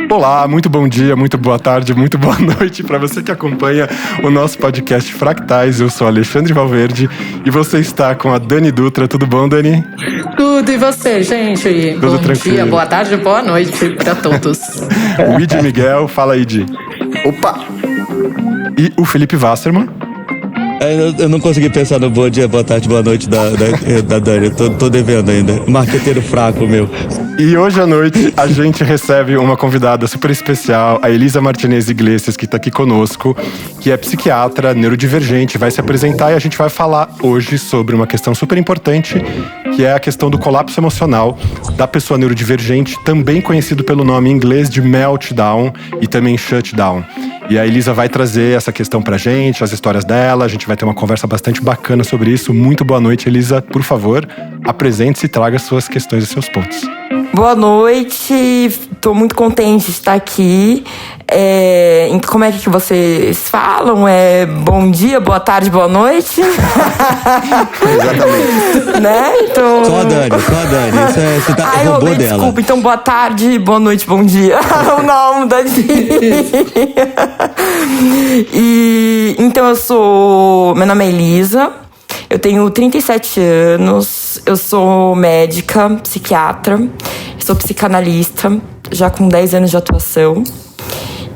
Olá, muito bom dia, muito boa tarde, muito boa noite para você que acompanha o nosso podcast Fractais. Eu sou Alexandre Valverde e você está com a Dani Dutra. Tudo bom, Dani? Tudo, e você, gente? Tudo bom tranquilo. Dia, boa tarde, boa noite para todos. O Idi Miguel, fala Idi. Opa! E o Felipe Wasserman. Eu não consegui pensar no bom dia, boa tarde, boa noite da Dani. Tô devendo ainda. Marqueteiro fraco, meu. E hoje à noite a gente recebe uma convidada super especial, a Elisa Martinez Iglesias, que está aqui conosco, que é psiquiatra, neurodivergente, vai se apresentar e a gente vai falar hoje sobre uma questão super importante, que é a questão do colapso emocional da pessoa neurodivergente, também conhecido pelo nome em inglês de meltdown e também shutdown. E a Elisa vai trazer essa questão pra gente, as histórias dela, a gente vai ter uma conversa bastante bacana sobre isso. Muito boa noite, Elisa. Por favor, apresente-se e traga suas questões e seus pontos. Boa noite, tô muito contente de estar aqui. Como é que vocês falam? Bom dia, boa tarde, boa noite? Exatamente. Né? Então... Só a Dani. Você roubou dela. Desculpa, então boa tarde, boa noite, bom dia. Não, Dani. Então meu nome é Elisa, eu tenho 37 anos, eu sou médica, psiquiatra, sou psicanalista, já com 10 anos de atuação.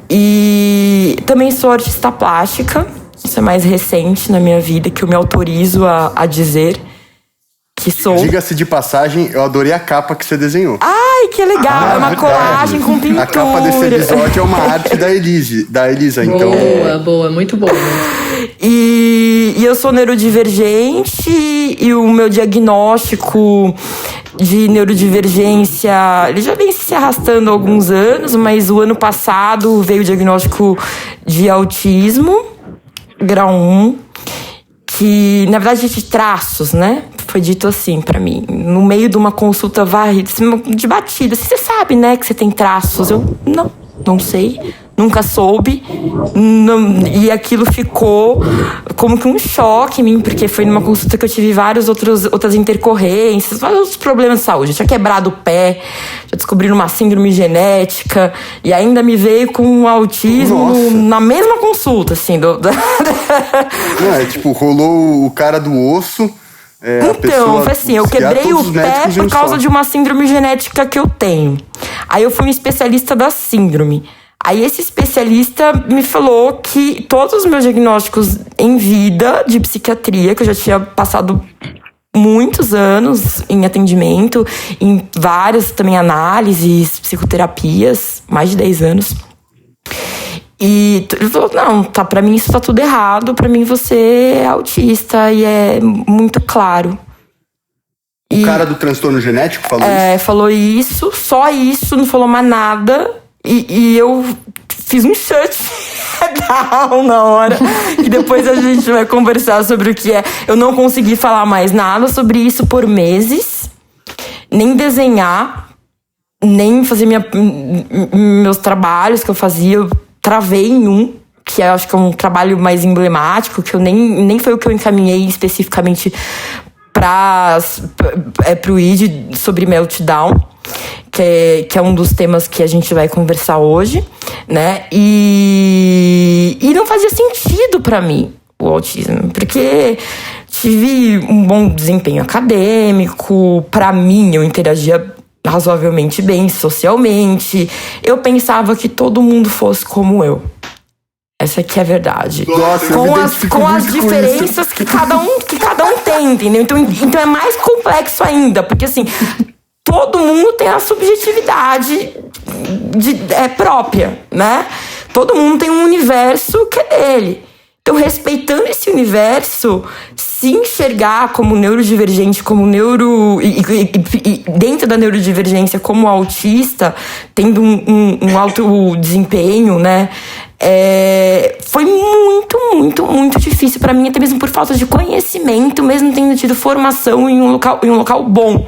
E também sou artista plástica, isso é mais recente na minha vida, que eu me autorizo a dizer que sou. Diga-se de passagem, eu adorei a capa que você desenhou. Ai, que legal, é uma verdade. colagem com pintura. A capa desse episódio é uma arte da Elisa, então... Boa, muito boa. E eu sou neurodivergente e o meu diagnóstico de neurodivergência, ele já vem se arrastando há alguns anos, mas o ano passado veio o diagnóstico de autismo, grau 1, que na verdade é de traços, né? Foi dito assim pra mim, no meio de uma consulta varrida, de batida. Assim, você sabe, né, que você tem traços? Eu, não sei. Nunca soube. E aquilo ficou como que um choque em mim, porque foi numa consulta que eu tive várias outras intercorrências, vários outros problemas de saúde. Eu tinha quebrado o pé, já descobriram uma síndrome genética, e ainda me veio com um autismo na mesma consulta, assim. Rolou o cara do osso. Então, foi assim, eu quebrei o pé por causa de uma síndrome genética que eu tenho. Aí eu fui um especialista da síndrome. Aí esse especialista me falou que todos os meus diagnósticos em vida de psiquiatria, que eu já tinha passado muitos anos em atendimento, em várias também análises, psicoterapias, mais de 10 anos. E ele falou, pra mim isso tá tudo errado, pra mim você é autista, e é muito claro. O cara do transtorno genético falou isso? Falou isso, só isso, não falou mais nada. E eu fiz um shutdown na hora. E depois a gente vai conversar sobre o que é. Eu não consegui falar mais nada sobre isso por meses. Nem desenhar, nem fazer meus trabalhos que eu fazia. Eu travei em um, que eu acho que é um trabalho mais emblemático, que eu nem foi o que eu encaminhei especificamente pro ID sobre meltdown, que é um dos temas que a gente vai conversar hoje, né? E não fazia sentido pra mim o autismo, porque tive um bom desempenho acadêmico, pra mim eu interagia razoavelmente bem socialmente, eu pensava que todo mundo fosse como eu. Essa aqui é a verdade. Nossa, com as diferenças que cada um tem, entendeu? Então é mais complexo ainda, porque assim, todo mundo tem a subjetividade própria, né? Todo mundo tem um universo que é dele. Então, respeitando esse universo, se enxergar como neurodivergente, e dentro da neurodivergência como autista, tendo um alto desempenho, né? Foi muito, muito, muito difícil pra mim, até mesmo por falta de conhecimento, mesmo tendo tido formação em um local bom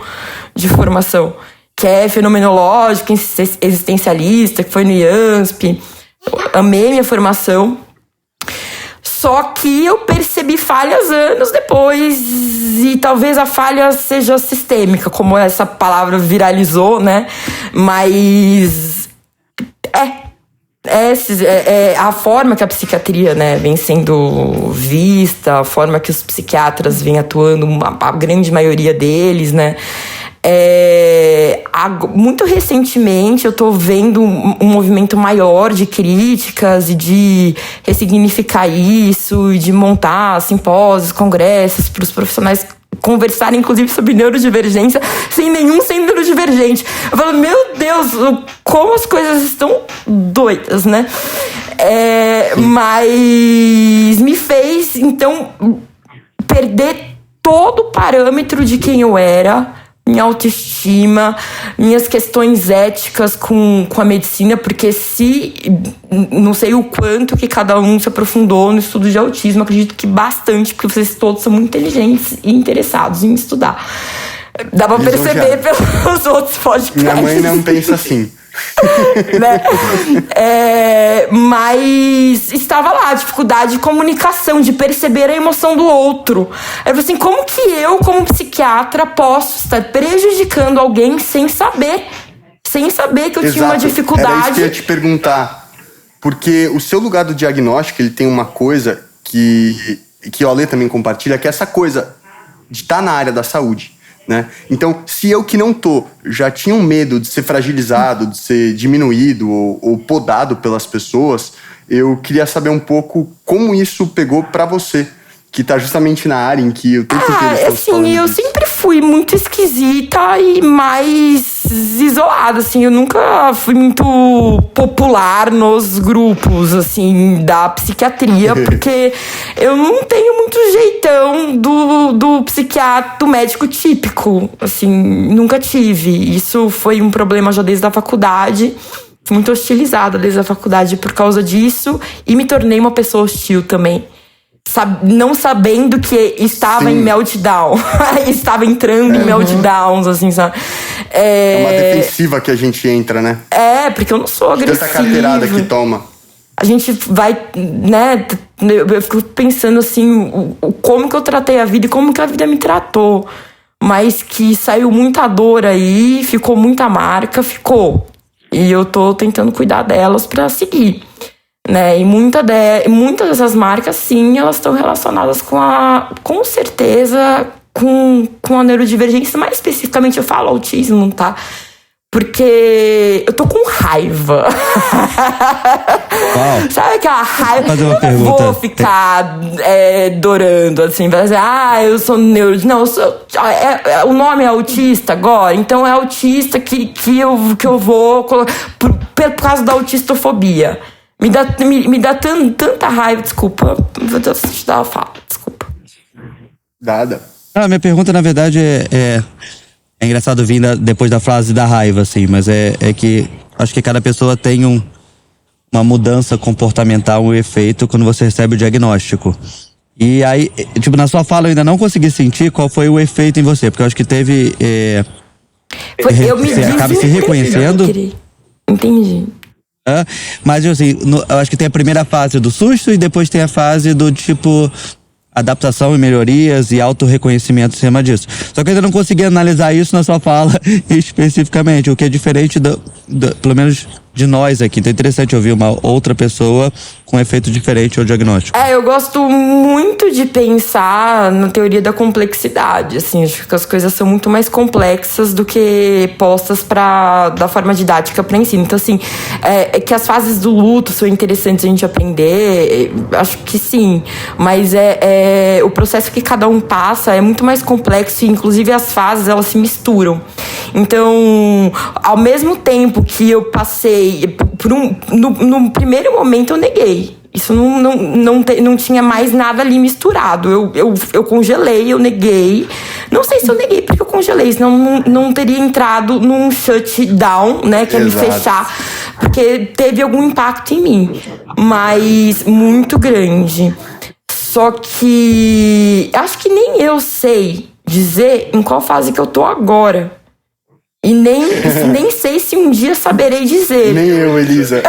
de formação, que é fenomenológico, existencialista, que foi no IANSP. Eu amei minha formação. Só que eu percebi falhas anos depois, e talvez a falha seja sistêmica, como essa palavra viralizou, né? Mas estresses, a forma que a psiquiatria, né, vem sendo vista, a forma que os psiquiatras vêm atuando, a grande maioria deles, né. Muito recentemente eu tô vendo um movimento maior de críticas e de ressignificar isso e de montar simpósios, congressos para os profissionais conversarem, inclusive, sobre neurodivergência sem nenhum ser neurodivergente. Eu falo, meu Deus, como as coisas estão doidas, né? Mas me fez, então, perder todo o parâmetro de quem eu era, minha autoestima, minhas questões éticas com a medicina, porque não sei o quanto que cada um se aprofundou no estudo de autismo, acredito que bastante, porque vocês todos são muito inteligentes e interessados em estudar. Dá pra perceber pelos outros podcasts. Minha mãe não pensa assim. Né? Mas estava lá, a dificuldade de comunicação, de perceber a emoção do outro. Eu falei assim, como que eu, como psiquiatra, posso estar prejudicando alguém sem saber que eu tinha uma dificuldade? Era isso que eu ia te perguntar. Porque o seu lugar do diagnóstico, ele tem uma coisa que o Ale também compartilha, que é essa coisa de estar na área da saúde. Né? Então, se eu que não já tinha um medo de ser fragilizado, de ser diminuído ou podado pelas pessoas, eu queria saber um pouco como isso pegou pra você, que tá justamente na área em que o tempo inteiro estamos falando eu disso. sempre fui muito esquisita e mais isolada, assim, eu nunca fui muito popular nos grupos, assim, da psiquiatria, porque eu não tenho muito jeitão do psiquiatra, do médico típico, assim, nunca tive. Isso foi um problema já desde a faculdade, fui muito hostilizada desde a faculdade por causa disso e me tornei uma pessoa hostil também. Não sabendo que estava em meltdown. Estava entrando em meltdowns, assim, sabe? É uma defensiva que a gente entra, né? Porque eu não sou agressiva. Tanta carteirada que toma. A gente vai, né? Eu fico pensando assim, como que eu tratei a vida e como que a vida me tratou. Mas que saiu muita dor aí, ficou muita marca, ficou. E eu tô tentando cuidar delas pra seguir. Né? E muitas dessas marcas, sim, elas estão relacionadas com certeza com a neurodivergência, mais especificamente eu falo autismo, tá? Porque eu tô com raiva. Sabe aquela raiva? Fazer uma pergunta. Eu vou ficar adorando, assim, vai dizer, eu sou neuro. Não, o nome é autista agora, então é autista que eu vou colocar por causa da autistofobia. Me dá tanta raiva, desculpa. Vou te dar uma fala, desculpa. Nada. Minha pergunta, na verdade, é engraçado vir depois da frase da raiva, assim, mas é que acho que cada pessoa tem uma mudança comportamental, um efeito quando você recebe o diagnóstico. E aí, tipo, na sua fala eu ainda não consegui sentir qual foi o efeito em você, porque eu acho que teve... você acaba se reconhecendo. Entendi. Mas assim, eu acho que tem a primeira fase do susto e depois tem a fase do tipo adaptação e melhorias e autorreconhecimento em cima disso. Só que eu ainda não consegui analisar isso na sua fala especificamente, o que é diferente pelo menos de nós aqui. Então é interessante ouvir uma outra pessoa com efeito diferente ao diagnóstico. Eu gosto muito de pensar na teoria da complexidade, assim, acho que as coisas são muito mais complexas do que postas da forma didática para ensino. Então, assim, que as fases do luto são interessantes a gente aprender, acho que sim, mas o processo que cada um passa é muito mais complexo e, inclusive, as fases, elas se misturam. Então, ao mesmo tempo que eu passei no primeiro momento eu neguei. Isso não tinha mais nada ali misturado. Eu congelei, eu neguei. Não sei se eu neguei porque eu congelei, senão não teria entrado num shutdown, né? Que é me fechar. Porque teve algum impacto em mim. Mas muito grande. Só que acho que nem eu sei dizer em qual fase que eu tô agora. E nem sei se um dia saberei dizer. Nem eu, Elisa.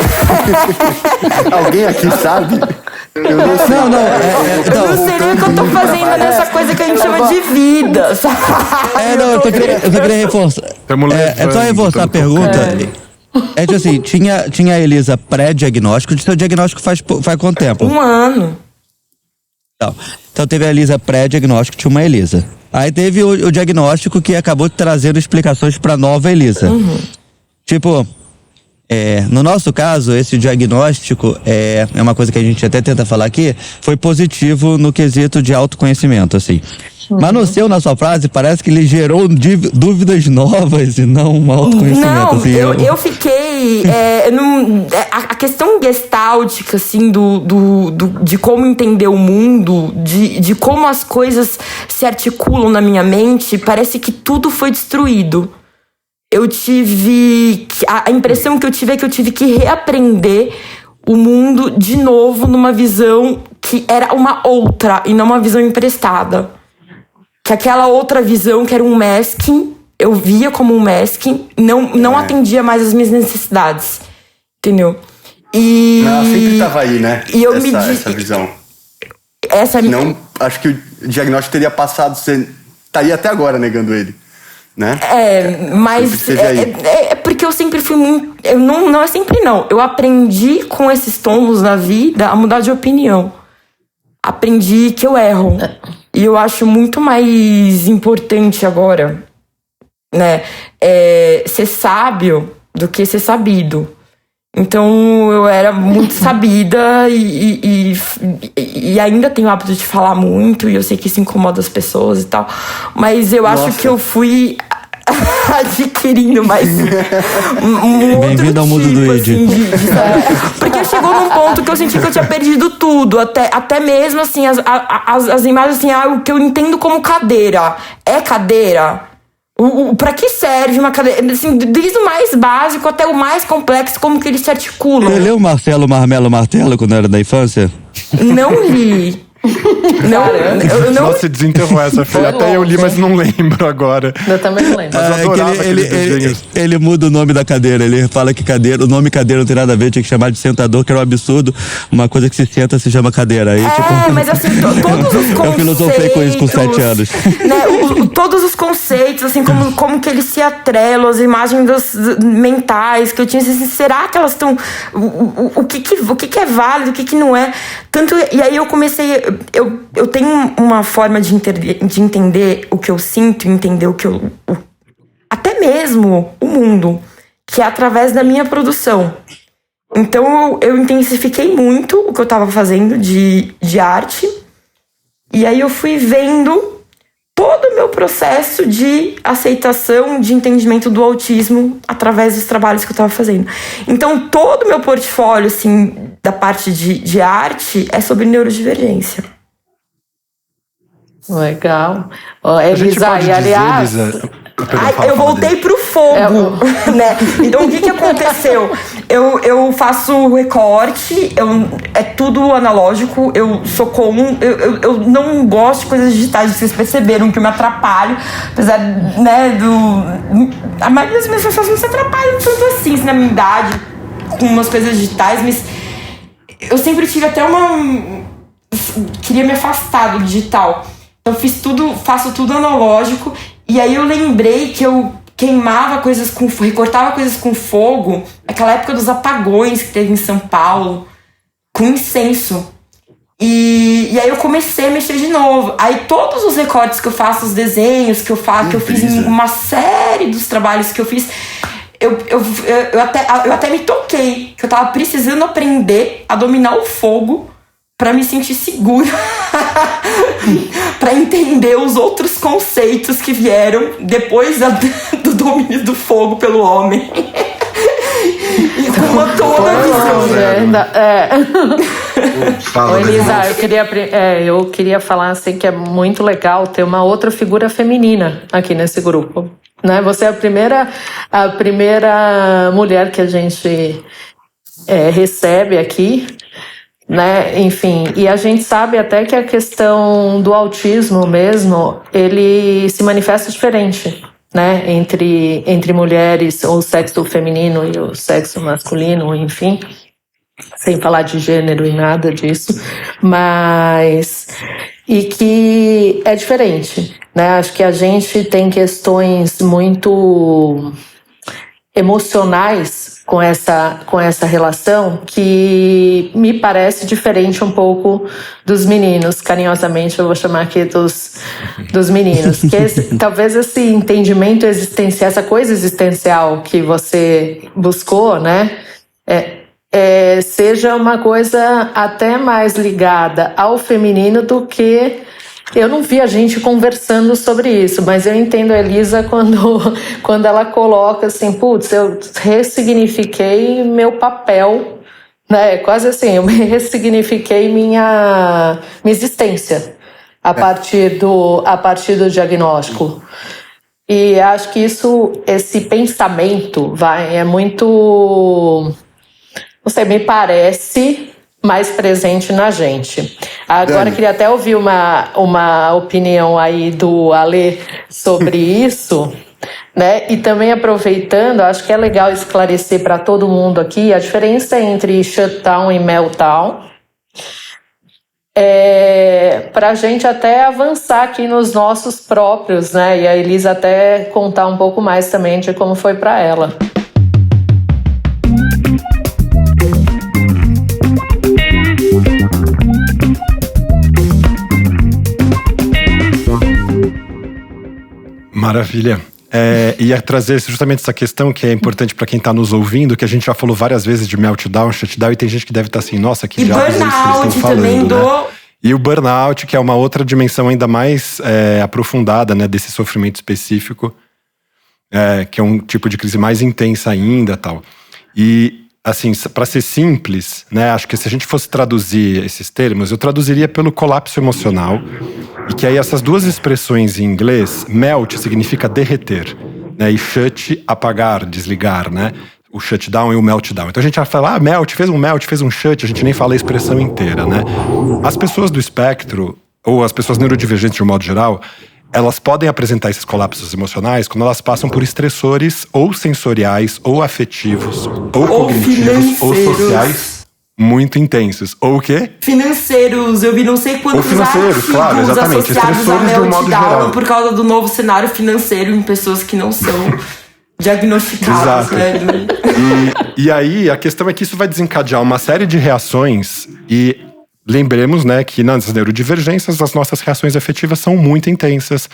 Alguém aqui sabe? Eu não sei. Eu não sei nem o que eu tô fazendo nessa coisa que a gente chama de vida, sabe? Eu só queria reforçar. É só reforçar a pergunta. É tipo assim, tinha a Elisa pré-diagnóstico. Seu diagnóstico faz quanto tempo? 1 ano. Então teve a Elisa pré-diagnóstico, tinha uma Elisa. Aí teve o diagnóstico que acabou trazendo explicações pra nova Elisa. Tipo, no nosso caso, esse diagnóstico é uma coisa que a gente até tenta falar aqui, foi positivo no quesito de autoconhecimento, assim. Mas no seu, na sua frase, parece que ele gerou dúvidas novas e não um autoconhecimento. Não, assim, eu fiquei. A questão gestáltica, assim, de como entender o mundo, de como as coisas se articulam na minha mente, parece que tudo foi destruído. Eu tive. A impressão que eu tive é que eu tive que reaprender o mundo de novo numa visão que era uma outra e não uma visão emprestada. Que aquela outra visão, que era um masking, eu via como um masking, não atendia mais as minhas necessidades. Entendeu? E ela sempre tava aí, né? E eu essa visão. Essa Não, acho que o diagnóstico teria passado, você estaria até agora negando ele, né? Mas é porque eu sempre fui muito. Não é sempre não. Eu aprendi com esses tombos na vida a mudar de opinião. Aprendi que eu erro. E eu acho muito mais importante agora, né? Ser sábio do que ser sabido. Então eu era muito sabida e ainda tenho o hábito de falar muito, e eu sei que isso incomoda as pessoas e tal. Mas eu acho que eu fui adquirindo mais um outro Bem-vindo ao mundo do assim, porque chegou num ponto que eu senti que eu tinha perdido tudo, até mesmo assim as imagens assim, o que eu entendo como cadeira é cadeira. Pra que serve uma cadeira? Assim, desde o mais básico até o mais complexo, como que eles se articulam. Você leu Marcelo Marmelo Martelo quando era da infância? Não li. Eu não. Nossa, desenterrou essa, filha. Até eu li, mas não lembro agora. Eu também não lembro. Mas eu adorava aqueles desenhos. Ele muda o nome da cadeira. Ele fala que o nome cadeira não tem nada a ver, tinha que chamar de sentador, que era um absurdo. Uma coisa que se senta se chama cadeira. Aí, Mas assim, todos os conceitos. Eu filosofei com isso com 7 anos. Né, todos os conceitos, assim, como que eles se atrelam, as imagens mentais que eu tinha, assim, será que elas estão. O que é válido, o que não é? Tanto, e aí eu comecei. Eu tenho uma forma de entender o que eu sinto, entender o que eu. Até mesmo o mundo, que é através da minha produção. Então eu intensifiquei muito o que eu estava fazendo de arte. E aí eu fui vendo todo o meu processo de aceitação, de entendimento do autismo através dos trabalhos que eu estava fazendo. Então todo o meu portfólio, assim, da parte de arte é sobre neurodivergência. Legal. A gente pode Elisa, e aliás. dizer, Elisa, Eu voltei pro fogo, né? Então o que aconteceu? Eu faço recorte, é tudo analógico, eu sou comum, eu não gosto de coisas digitais, vocês perceberam que eu me atrapalho, apesar, né, a maioria das pessoas não se atrapalham tanto assim, na minha idade, com umas coisas digitais, mas eu sempre tive até queria me afastar do digital. Eu faço tudo analógico. E aí eu lembrei que eu queimava coisas recortava coisas com fogo, naquela época dos apagões que teve em São Paulo, com incenso. E aí eu comecei a mexer de novo. Aí todos os recortes que eu faço, os desenhos que eu faço, que eu fiz em uma série dos trabalhos que eu fiz, eu até me toquei que eu tava precisando aprender a dominar o fogo pra me sentir segura, pra entender os outros conceitos que vieram depois do domínio do fogo pelo homem. E com toda a visão. Oi, Elisa, eu queria falar assim que é muito legal ter uma outra figura feminina aqui nesse grupo, né? Você é a primeira mulher que a gente recebe aqui, né? Enfim, e a gente sabe até que a questão do autismo mesmo, ele se manifesta diferente, né? Entre mulheres, ou o sexo feminino e o sexo masculino, enfim, sem falar de gênero e nada disso, mas e que é diferente, né? Acho que a gente tem questões muito emocionais com essa relação que me parece diferente um pouco dos meninos. Carinhosamente eu vou chamar aqui dos meninos. Que talvez esse entendimento existencial, essa coisa existencial que você buscou, né? Seja uma coisa até mais ligada ao feminino do que... Eu não vi a gente conversando sobre isso, mas eu entendo a Elisa quando ela coloca assim, putz, eu ressignifiquei meu papel, né? Quase assim, eu ressignifiquei minha existência a partir do diagnóstico. E acho que esse pensamento é muito, não sei, me parece mais presente na gente. Agora, Dani, queria até ouvir uma opinião aí do Alê sobre isso, né? E também aproveitando, acho que é legal esclarecer para todo mundo aqui a diferença entre shutdown e meltdown, para a gente até avançar aqui nos nossos próprios, né? E a Elisa até contar um pouco mais também de como foi para ela. Maravilha. Ia trazer justamente essa questão que é importante para quem está nos ouvindo, que a gente já falou várias vezes de meltdown, shutdown, e tem gente que deve estar assim, nossa, que diabos é isso que eles estão falando, né? E o burnout, que é uma outra dimensão ainda mais aprofundada, né, desse sofrimento específico, que é um tipo de crise mais intensa ainda, tal. E assim, para ser simples, né, acho que se a gente fosse traduzir esses termos, eu traduziria pelo colapso emocional, e que aí essas duas expressões em inglês, melt significa derreter, né, e shut, apagar, desligar, né, o shutdown e o meltdown. Então a gente vai falar, melt, fez um shut, a gente nem fala a expressão inteira, né. As pessoas do espectro, ou as pessoas neurodivergentes de um modo geral, elas podem apresentar esses colapsos emocionais quando elas passam por estressores ou sensoriais, ou afetivos, ou cognitivos, ou sociais muito intensos. Ou o quê? Financeiros. Eu vi não sei quantos financeiros, claro, exatamente. associados a meltdown por causa do novo cenário financeiro em pessoas que não são diagnosticadas. Né? E aí, a questão é que isso vai desencadear uma série de reações e... Lembremos, né, que nas neurodivergências as nossas reações afetivas são muito intensas,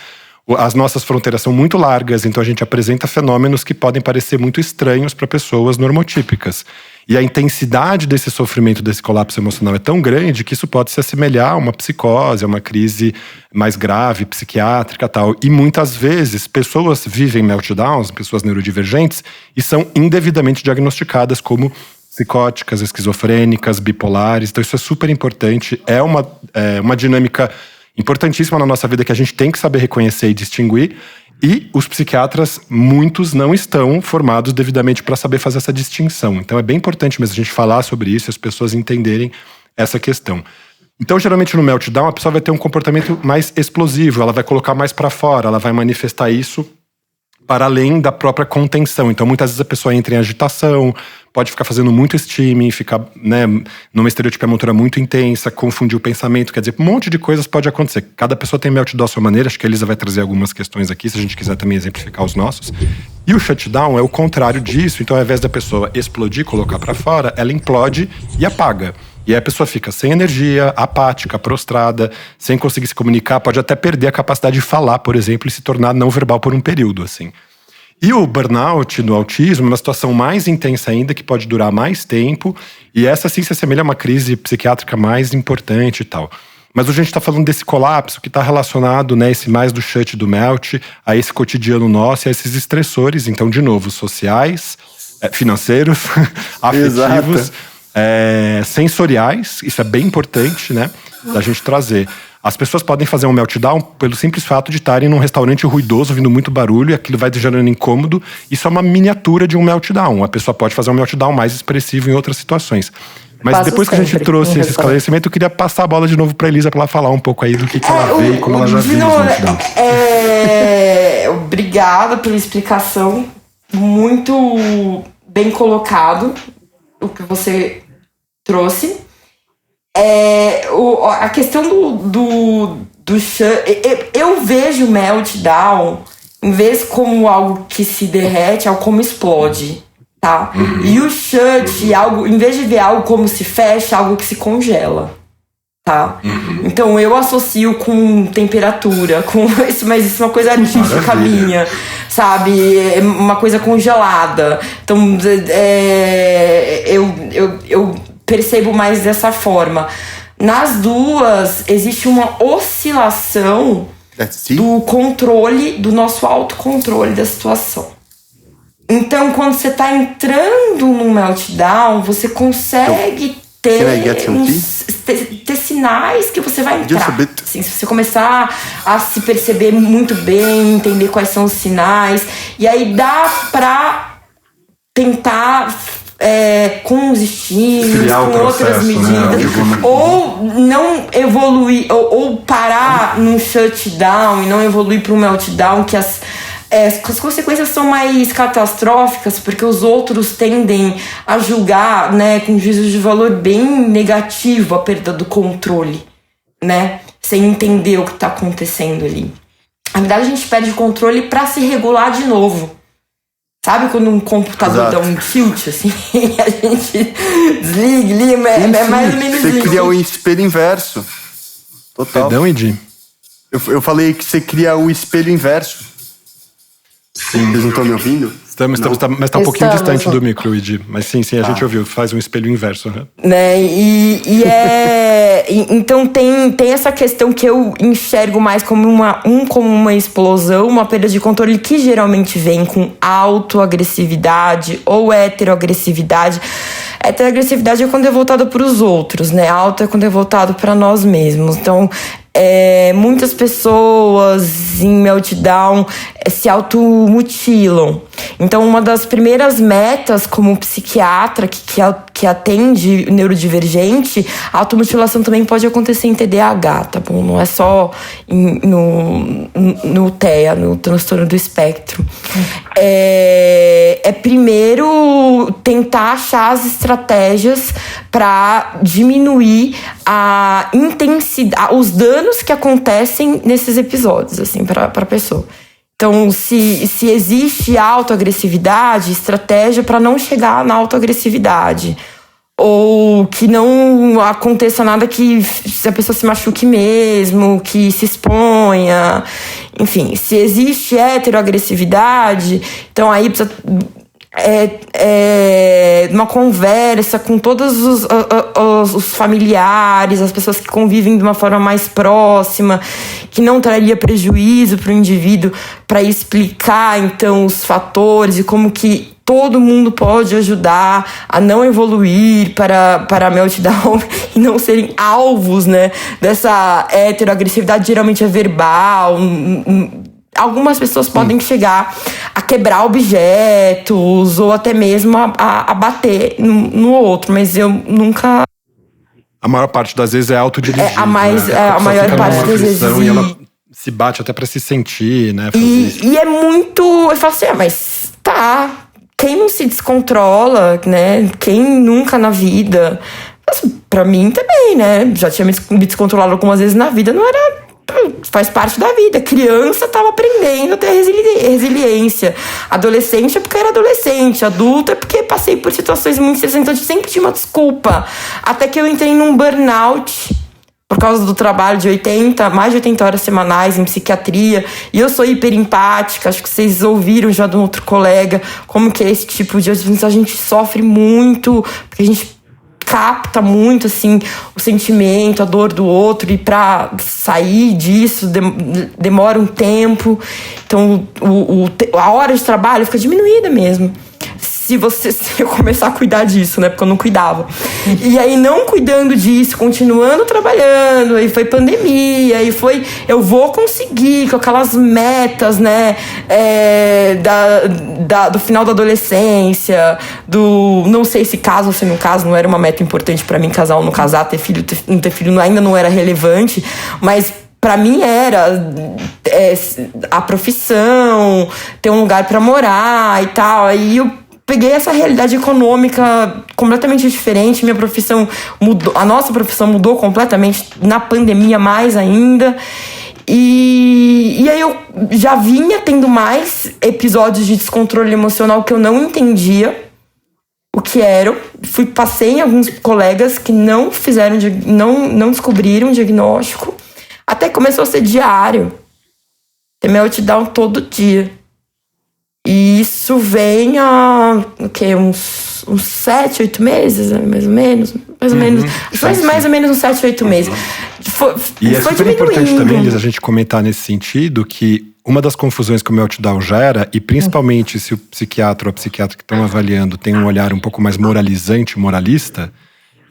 as nossas fronteiras são muito largas, então a gente apresenta fenômenos que podem parecer muito estranhos para pessoas normotípicas. E a intensidade desse sofrimento, desse colapso emocional é tão grande que isso pode se assemelhar a uma psicose, a uma crise mais grave, psiquiátrica e tal. E muitas vezes pessoas vivem meltdowns, pessoas neurodivergentes, e são indevidamente diagnosticadas como psicóticas, esquizofrênicas, bipolares. Então isso é super importante, é uma dinâmica importantíssima na nossa vida que a gente tem que saber reconhecer e distinguir. E os psiquiatras, muitos não estão formados devidamente para saber fazer essa distinção. Então é bem importante mesmo a gente falar sobre isso e as pessoas entenderem essa questão. Então, geralmente no meltdown, a pessoa vai ter um comportamento mais explosivo, ela vai colocar mais para fora, ela vai manifestar isso para além da própria contenção. Então, muitas vezes a pessoa entra em agitação, pode ficar fazendo muito steaming, ficar, né, numa estereotipia motora muito intensa, confundir o pensamento, quer dizer, um monte de coisas pode acontecer. Cada pessoa tem meltdown à sua maneira, acho que a Elisa vai trazer algumas questões aqui, se a gente quiser também exemplificar os nossos. E o shutdown é o contrário disso, então ao invés da pessoa explodir, colocar para fora, ela implode e apaga. E aí a pessoa fica sem energia, apática, prostrada, sem conseguir se comunicar, pode até perder a capacidade de falar, por exemplo, e se tornar não verbal por um período, assim. E o burnout no autismo é uma situação mais intensa ainda, que pode durar mais tempo, e essa sim se assemelha a uma crise psiquiátrica mais importante e tal. Mas hoje a gente está falando desse colapso que está relacionado, né, esse mais do shut do melt, a esse cotidiano nosso e a esses estressores, então, de novo, sociais, financeiros, afetivos, sensoriais, isso é bem importante, né, da gente trazer. As pessoas podem fazer um meltdown pelo simples fato de estarem num restaurante ruidoso, ouvindo muito barulho, e aquilo vai gerando incômodo. Isso é uma miniatura de um meltdown. A pessoa pode fazer um meltdown mais expressivo em outras situações. Mas depois que a gente trouxe esse esclarecimento, eu queria passar a bola de novo para Elisa, para ela falar um pouco aí do que ela vê e como ela já viu os meltdowns. Obrigada pela explicação. Muito bem colocado o que você trouxe. A questão do eu vejo meltdown, em vez como algo que se derrete, algo como explode, tá? E o shut, em vez de ver algo como se fecha, algo que se congela, tá? Então eu associo com temperatura, com isso, mas isso é uma coisa artística minha, sabe? É uma coisa congelada. Então eu percebo mais dessa forma. Nas duas, existe uma oscilação do controle, do nosso autocontrole da situação. Então, quando você tá entrando num meltdown, você consegue ter sinais que você vai entrar. Assim, se você começar a se perceber muito bem, entender quais são os sinais, e aí dá pra tentar com os estímulos, com outras medidas, né? Ou não evoluir, ou parar num shutdown e não evoluir para um meltdown, que as consequências são mais catastróficas, porque os outros tendem a julgar, né, com juízo de valor bem negativo a perda do controle, né, sem entender o que está acontecendo ali. Na verdade, a gente perde o controle para se regular de novo. Sabe quando um computador dá um tilt, assim, e a gente desliga, liga, é mais ou menos isso. Você cria o espelho inverso. Total. Perdão, Edi? Eu falei que você cria o espelho inverso. Sim. Vocês não estão me ouvindo? Estamos, mas tá um pouquinho distante do micro, Edi. Mas sim, a gente ouviu. Faz um espelho inverso. Né? Então tem essa questão que eu enxergo mais como uma explosão, uma perda de controle que geralmente vem com autoagressividade ou heteroagressividade. Heteroagressividade é quando é voltado para os outros, né? Auto é quando é voltado para nós mesmos. Então, muitas pessoas em meltdown se automutilam. Então, uma das primeiras metas como psiquiatra que atende neurodivergente, a automutilação também pode acontecer em TDAH, tá bom? Não é só no TEA, no transtorno do espectro. Primeiro tentar achar as estratégias para diminuir a intensidade, os danos que acontecem nesses episódios, assim, para a pessoa. Então, se existe autoagressividade, estratégia para não chegar na autoagressividade. Ou que não aconteça nada que a pessoa se machuque mesmo, que se exponha. Enfim, se existe heteroagressividade, então aí precisa uma conversa com todos os familiares, as pessoas que convivem de uma forma mais próxima, que não traria prejuízo para o indivíduo, para explicar então os fatores e como que todo mundo pode ajudar a não evoluir para meltdown e não serem alvos, né, dessa heteroagressividade. Geralmente é verbal. Algumas pessoas podem chegar a quebrar objetos ou até mesmo a bater no outro, mas eu nunca... A maior parte das vezes é autodirigida. A maior parte das vezes. E ela se bate até pra se sentir, né? E é muito... Eu falo assim, mas tá... Quem não se descontrola, né? Quem nunca na vida... Mas pra mim também, né? Já tinha me descontrolado algumas vezes na vida, não era... Faz parte da vida. Criança tava aprendendo a ter resiliência. Adolescente é porque era adolescente. Adulto é porque passei por situações muito estressantes. Então, eu sempre tinha uma desculpa. Até que eu entrei num burnout por causa do trabalho de mais de 80 horas semanais em psiquiatria. E eu sou hiperempática. Acho que vocês ouviram já de um outro colega como que é esse tipo de... A gente sofre muito, porque a gente capta muito, assim, o sentimento, a dor do outro, e pra sair disso demora um tempo. Então, a hora de trabalho fica diminuída mesmo. Se eu começar a cuidar disso, né? Porque eu não cuidava. E aí, não cuidando disso, continuando trabalhando, aí foi pandemia, aí foi... Eu vou conseguir, com aquelas metas, né? Do final da adolescência, não sei se caso ou se não caso, não era uma meta importante pra mim, casar ou não casar, ter filho, não ter filho ainda não era relevante, mas... Pra mim era a profissão, ter um lugar pra morar e tal. Aí eu peguei essa realidade econômica completamente diferente. Minha profissão mudou, a nossa profissão mudou completamente na pandemia, mais ainda. E aí eu já vinha tendo mais episódios de descontrole emocional que eu não entendia. o que era. Passei em alguns colegas que não fizeram, não descobriram o diagnóstico. Até que começou a ser diário. Ter meltdown todo dia. E isso vem há, uns 7, 8 meses, mais ou menos. Mais ou menos. Faz mais ou menos uns 7, 8 meses. E é super importante também, Liz, a gente comentar nesse sentido que uma das confusões que o meltdown gera, e principalmente se o psiquiatra ou a psiquiatra que estão avaliando tem um olhar um pouco mais moralizante, moralista,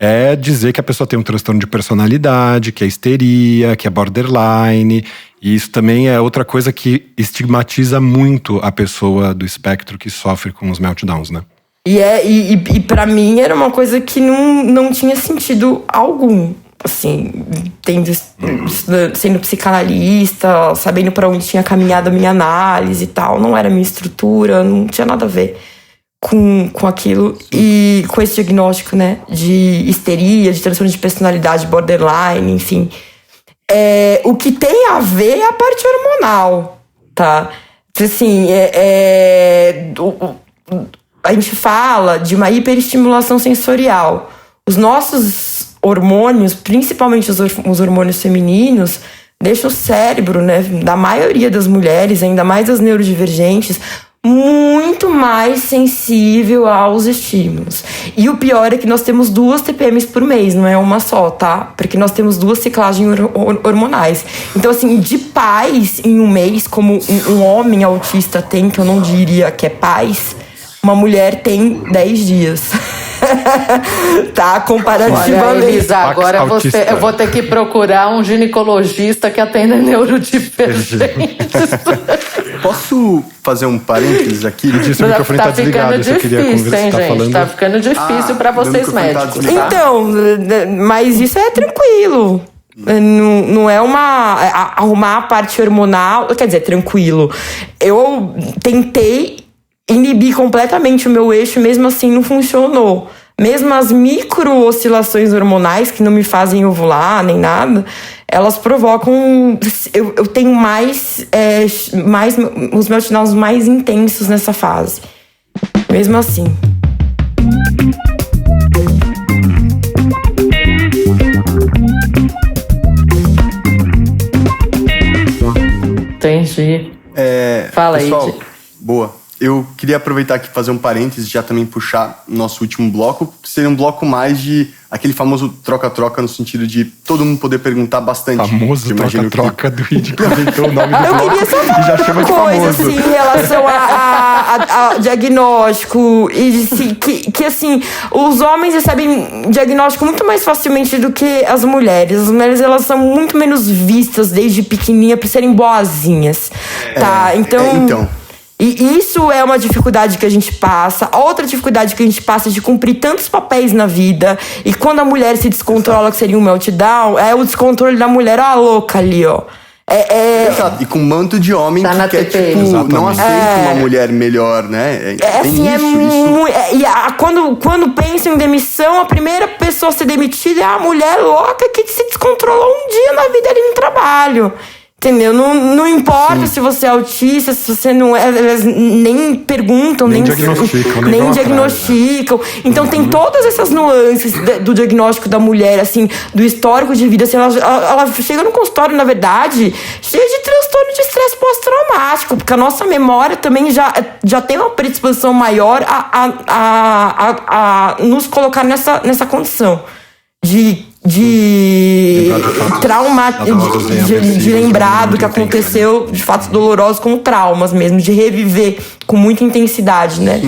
é dizer que a pessoa tem um transtorno de personalidade, que é histeria, que é borderline. E isso também é outra coisa que estigmatiza muito a pessoa do espectro que sofre com os meltdowns, né? E pra mim era uma coisa que não tinha sentido algum. Assim, sendo psicanalista, sabendo pra onde tinha caminhado a minha análise e tal. Não era minha estrutura, não tinha nada a ver com aquilo. E com esse diagnóstico, né, de histeria, de transtorno de personalidade, borderline, enfim. O que tem a ver é a parte hormonal, tá? Assim, a gente fala de uma hiperestimulação sensorial. Os nossos hormônios, principalmente os hormônios femininos, deixam o cérebro, né, da maioria das mulheres, ainda mais das neurodivergentes, muito mais sensível aos estímulos. E o pior é que nós temos 2 TPMs por mês, não é uma só, tá? Porque nós temos 2 ciclagens hormonais. Então, assim, de paz em um mês, como um homem autista tem, que eu não diria que é paz, uma mulher tem 10 dias. Tá? Comparativamente. Olha, Elisa, agora eu vou ter que procurar um ginecologista que atenda neurodivergentes. Posso fazer um parênteses aqui? O microfone tá desligado, ficando difícil, hein, gente? Tá ficando difícil pra vocês médicos. Tá? Então, mas isso é tranquilo. Não é arrumar a parte hormonal. Quer dizer, tranquilo. Eu tentei inibir completamente o meu eixo, mesmo assim não funcionou. Mesmo as micro-oscilações hormonais, que não me fazem ovular nem nada, elas provocam... Eu tenho mais os meltdowns mais intensos nessa fase. Mesmo assim. Entendi. Fala aí, pessoal, boa. Eu queria aproveitar aqui e fazer um parênteses, já também puxar o nosso último bloco, que seria um bloco mais de aquele famoso troca-troca, no sentido de todo mundo poder perguntar bastante. Famoso troca-troca do Id, que inventou o nome do bloco. Eu queria só falar já chama uma de coisa, famoso. assim, em relação a diagnóstico. E assim, que assim, os homens recebem diagnóstico muito mais facilmente do que as mulheres. As mulheres, elas são muito menos vistas desde pequenininha por serem boazinhas, tá? Então... E isso é uma dificuldade que a gente passa. Outra dificuldade que a gente passa é de cumprir tantos papéis na vida. E quando a mulher se descontrola, que seria um meltdown, é o descontrole da mulher, ó, a louca ali, ó. Exato. E com um manto de homem tá que quer, tipo, não aceita uma mulher melhor, né? Quando pensam em demissão, a primeira pessoa a ser demitida é a mulher louca que se descontrolou um dia na vida ali no trabalho. Entendeu? Não importa se você é autista, se você não é, elas nem perguntam, nem diagnosticam. Então tem todas essas nuances do diagnóstico da mulher, assim, do histórico de vida. Assim, ela chega no consultório, na verdade, cheia de transtorno de estresse pós-traumático, porque a nossa memória também já tem uma predisposição maior a nos colocar nessa condição de trauma, de lembrar do que aconteceu, de fatos dolorosos como traumas mesmo, de reviver com muita intensidade, né?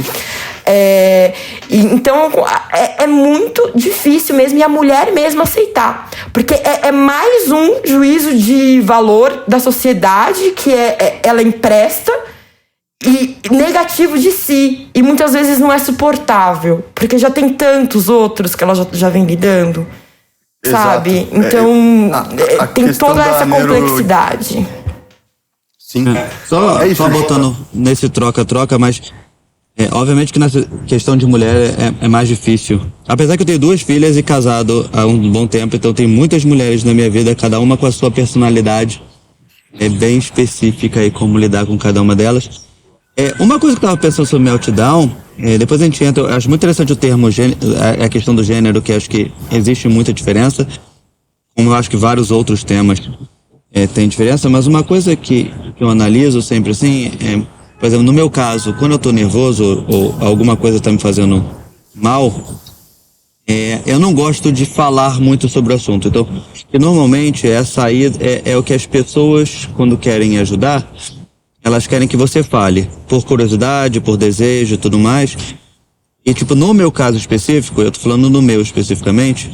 Então é muito difícil mesmo, e a mulher mesmo aceitar, porque é mais um juízo de valor da sociedade que ela empresta, e negativo de si, e muitas vezes não é suportável, porque já tem tantos outros que ela já vem lidando. Sabe? Então, tem toda essa complexidade. Sim. Só botando nesse troca-troca, mas obviamente que nessa questão de mulher é mais difícil. Apesar que eu tenho 2 filhas e casado há um bom tempo, então tem muitas mulheres na minha vida, cada uma com a sua personalidade bem específica e como lidar com cada uma delas. Uma coisa que eu tava pensando sobre meltdown depois a gente entra, eu acho muito interessante o termo, a questão do gênero, que acho que existe muita diferença, como eu acho que vários outros temas têm diferença, mas uma coisa que eu analiso sempre assim, por exemplo, no meu caso, quando eu tô nervoso ou alguma coisa tá me fazendo mal, eu não gosto de falar muito sobre o assunto. Então, que normalmente é o que as pessoas, quando querem ajudar, elas querem que você fale, por curiosidade, por desejo e tudo mais. E, tipo, no meu caso específico, eu tô falando no meu especificamente,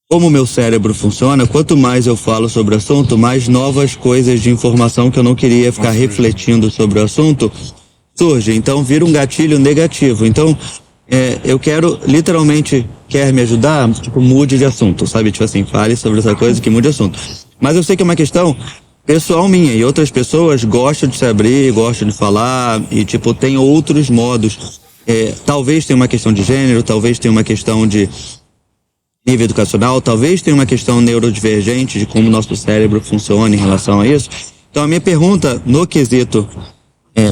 como o meu cérebro funciona, quanto mais eu falo sobre o assunto, mais novas coisas de informação que eu não queria ficar refletindo sobre o assunto surgem. Então, vira um gatilho negativo. Então, eu quero, literalmente, quer me ajudar, tipo, mude de assunto, sabe? Tipo assim, fale sobre essa coisa que mude de assunto. Mas eu sei que é uma questão pessoal minha, e outras pessoas gostam de se abrir, gostam de falar, e, tipo, tem outros modos. Talvez tenha uma questão de gênero, talvez tenha uma questão de nível educacional, talvez tenha uma questão neurodivergente de como o nosso cérebro funciona em relação a isso. Então, a minha pergunta, no quesito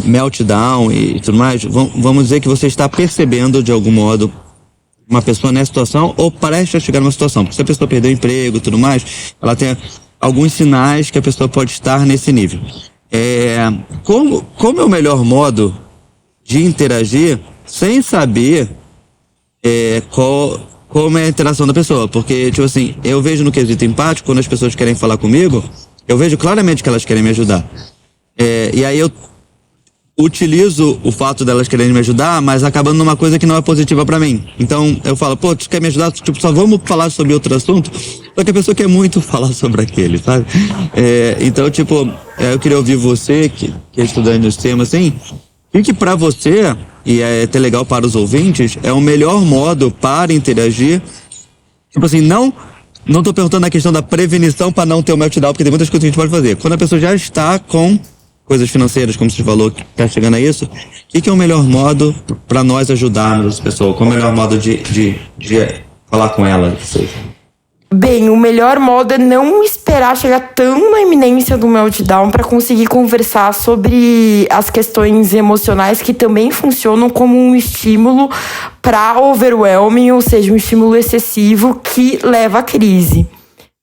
meltdown e tudo mais, vamos dizer que você está percebendo, de algum modo, uma pessoa nessa situação ou prestes a chegar numa situação. Porque se a pessoa perdeu o emprego e tudo mais, ela tem alguns sinais que a pessoa pode estar nesse nível. Como é o melhor modo de interagir sem saber como é a interação da pessoa? Porque, tipo assim, eu vejo no quesito empático, quando as pessoas querem falar comigo, eu vejo claramente que elas querem me ajudar. E aí eu utilizo o fato delas quererem me ajudar, mas acabando numa coisa que não é positiva pra mim. Então, eu falo, pô, tu quer me ajudar? Tipo, só vamos falar sobre outro assunto? Só que a pessoa quer muito falar sobre aquele, sabe? Então, tipo, eu queria ouvir você, que é estudante desse tema, assim, o que pra você, e é até legal para os ouvintes, é o melhor modo para interagir? Tipo assim, não tô perguntando a questão da prevenição para não ter o meltdown, porque tem muitas coisas que a gente pode fazer. Quando a pessoa já está com coisas financeiras, como você falou, que tá chegando a isso, o que é o melhor modo para nós ajudarmos as pessoas? Qual é o melhor modo de falar com ela? Bem, o melhor modo é não esperar chegar tão na iminência do meltdown para conseguir conversar sobre as questões emocionais que também funcionam como um estímulo para overwhelming, ou seja, um estímulo excessivo que leva à crise,